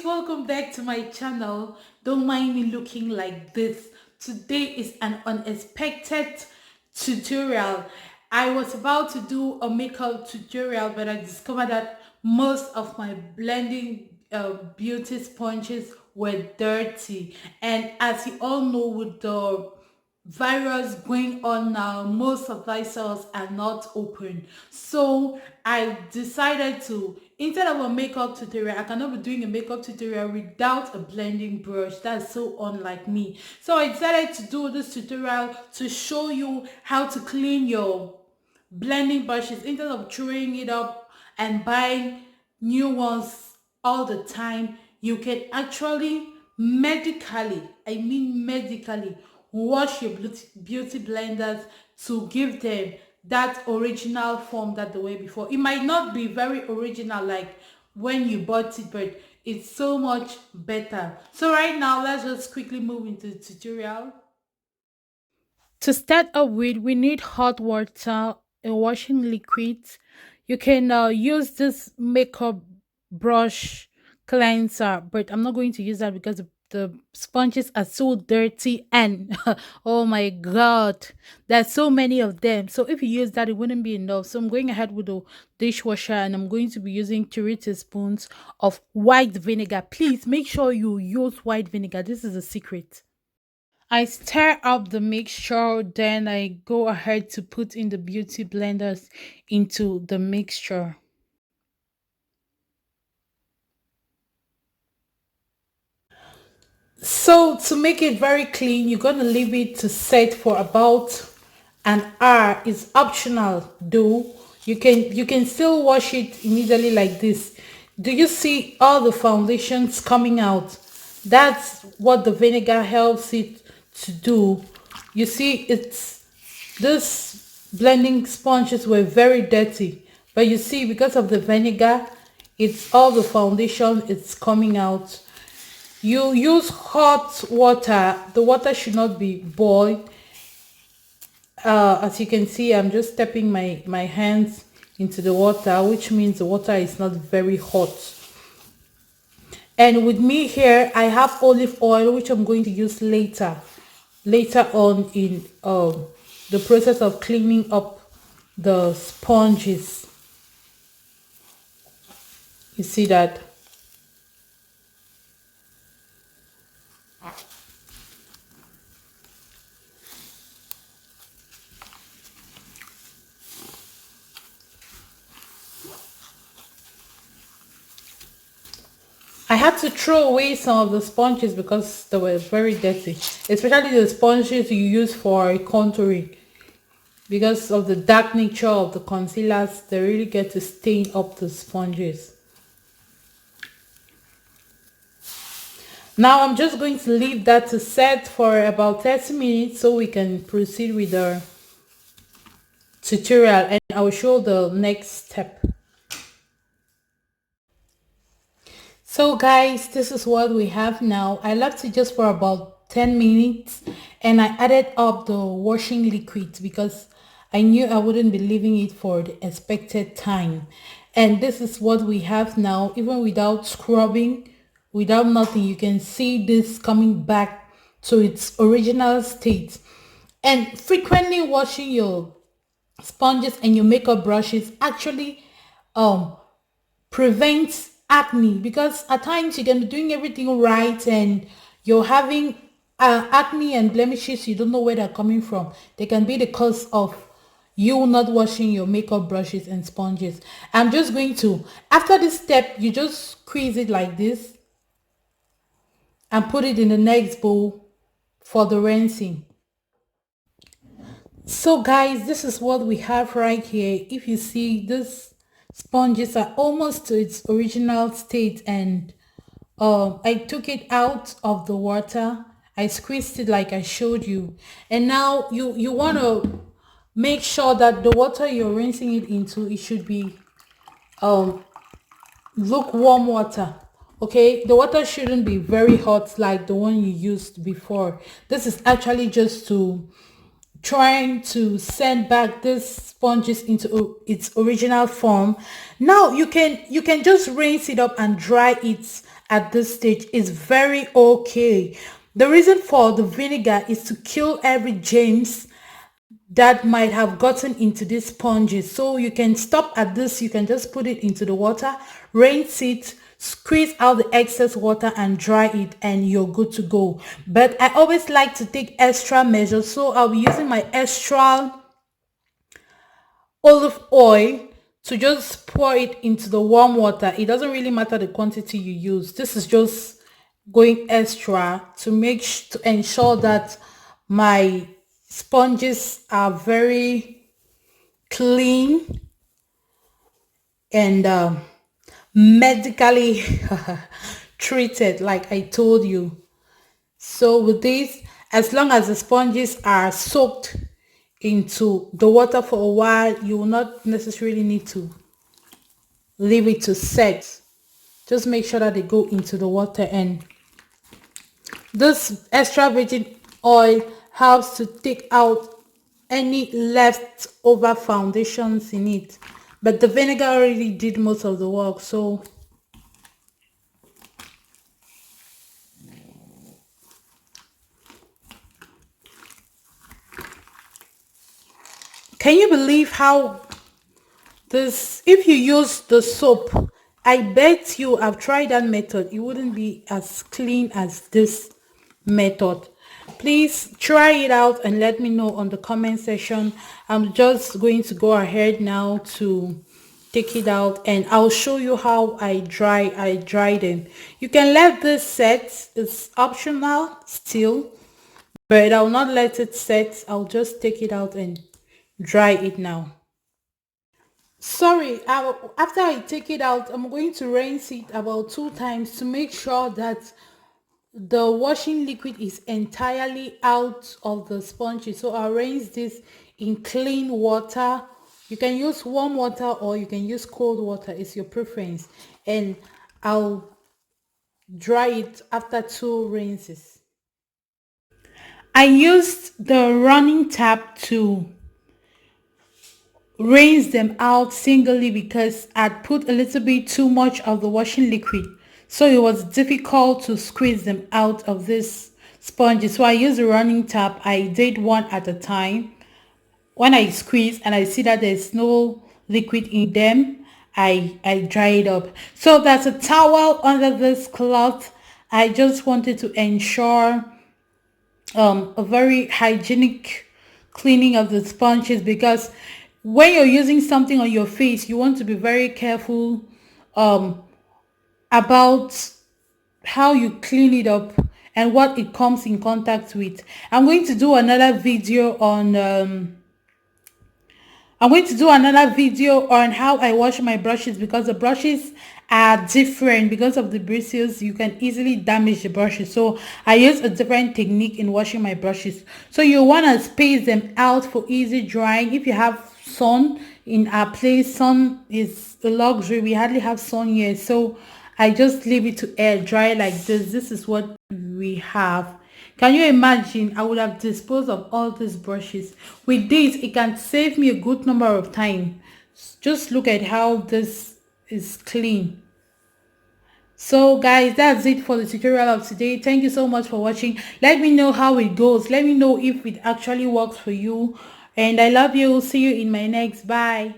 guys, welcome back to my channel. Don't mind me looking like this. Today is an unexpected tutorial. I was about to do a makeup tutorial, but I discovered that most of my blending beauty sponges were dirty. And as you all know, with the virus going on now, most supply stores are not open. So I decided to, instead of a makeup tutorial, I cannot be doing a makeup tutorial without a blending brush. That's so unlike me. So I decided to do this tutorial to show you how to clean your blending brushes instead of throwing it up and buying new ones all the time. You can actually medically, I mean medically, wash your beauty blenders to give them that original form that they were before. It might not be very original like when you bought it, but it's so much better. So right now, let's just quickly move into the tutorial. To start up with, we need hot water, a washing liquid. You can use this makeup brush cleanser, but I'm not going to use that because the sponges are so dirty and oh my god, there's so many of them. So if you use that, it wouldn't be enough. So I'm going ahead with the dishwasher and I'm going to be using 3 teaspoons of white vinegar. Please make sure you use white vinegar. This is a secret. I stir up the mixture, then I go ahead to put in the beauty blenders into the mixture. So to make it very clean, you're gonna leave it to set for about an hour. It's optional though. You can still wash it immediately like this. Do you see all the foundations coming out? That's what the vinegar helps it to do. You see, it's this blending sponges were very dirty, but you see, because of the vinegar, it's all the foundation, it's coming out. You use hot water. The water should not be boiled. As you can see, I'm just stepping my hands into the water, which means the water is not very hot. And with me here, I have olive oil, which I'm going to use later on in the process of cleaning up the sponges. You see that? I had to throw away some of the sponges because they were very dirty, especially the sponges you use for contouring. Because of the dark nature of the concealers, they really get to stain up the sponges. Now I'm just going to leave that to set for about 30 minutes so we can proceed with the tutorial, and I will show the next step. So guys, this is what we have now. I left it just for about 10 minutes and I added up the washing liquid because I knew I wouldn't be leaving it for the expected time. And this is what we have now. Even without scrubbing, without nothing, you can see this coming back to its original state. And frequently washing your sponges and your makeup brushes actually um prevents acne, because at times you can be doing everything right and you're having acne and blemishes. You don't know where they're coming from. They can be the cause of you not washing your makeup brushes and sponges. I'm just going to, after this step, you just squeeze it like this and put it in the next bowl for the rinsing. So guys, this is what we have right here. If you see, this sponges are almost to its original state, and I took it out of the water. I squeezed it like I showed you, and now you want to make sure that the water you're rinsing it into, it should be um lukewarm water. Okay, the water shouldn't be very hot like the one you used before. This is actually just to trying to send back this sponges into its original form. Now you can just rinse it up and dry it at this stage. It's very okay. The reason for the vinegar is to kill every germs that might have gotten into these sponges. So you can stop at this. You can just put it into the water, rinse it, squeeze out the excess water and dry it, and you're good to go. But I always like to take extra measures, so I'll be using my extra olive oil to just pour it into the warm water. It doesn't really matter the quantity you use. This is just going extra to to ensure that my sponges are very clean and medically treated, like I told you. So with this, as long as the sponges are soaked into the water for a while, you will not necessarily need to leave it to set. Just make sure that they go into the water, and this extra virgin oil helps to take out any leftover foundations in it. But the vinegar already did most of the work. So can you believe how this, if you use the soap, I bet you I've tried that method, it wouldn't be as clean as this method. Please try it out and let me know on the comment section. I'm just going to go ahead now to take it out, and I'll show you how I dry them. You can let this set, it's optional still, but I'll not let it set. I'll just take it out and dry it now. Sorry, after I take it out, I'm going to rinse it about 2 times to make sure that the washing liquid is entirely out of the sponges. So I'll rinse this in clean water. You can use warm water or you can use cold water, it's your preference. And I'll dry it after 2 rinses. I used the running tap to rinse them out singly because I'd put a little bit too much of the washing liquid, so it was difficult to squeeze them out of this sponge. So I used a running tap. I did one at a time. When I squeeze and I see that there's no liquid in them, I dry it up. So there's a towel under this cloth. I just wanted to ensure a very hygienic cleaning of the sponges, because when you're using something on your face, you want to be very careful um, about how you clean it up and what it comes in contact with. I'm going to do another video on I'm going to do another video on how I wash my brushes, because the brushes are different. Because of the bristles, you can easily damage the brushes. So I use a different technique in washing my brushes. So you want to space them out for easy drying. If you have sun in our place, sun is a luxury. We hardly have sun here. So I just leave it to air dry like this. This is what we have. Can you imagine? I would have disposed of all these brushes. With this, it can save me a good number of time. Just look at how this is clean. So guys, that's it for the tutorial of today. Thank you so much for watching. Let me know how it goes. Let me know if it actually works for you. And I love you. See you in my next. Bye.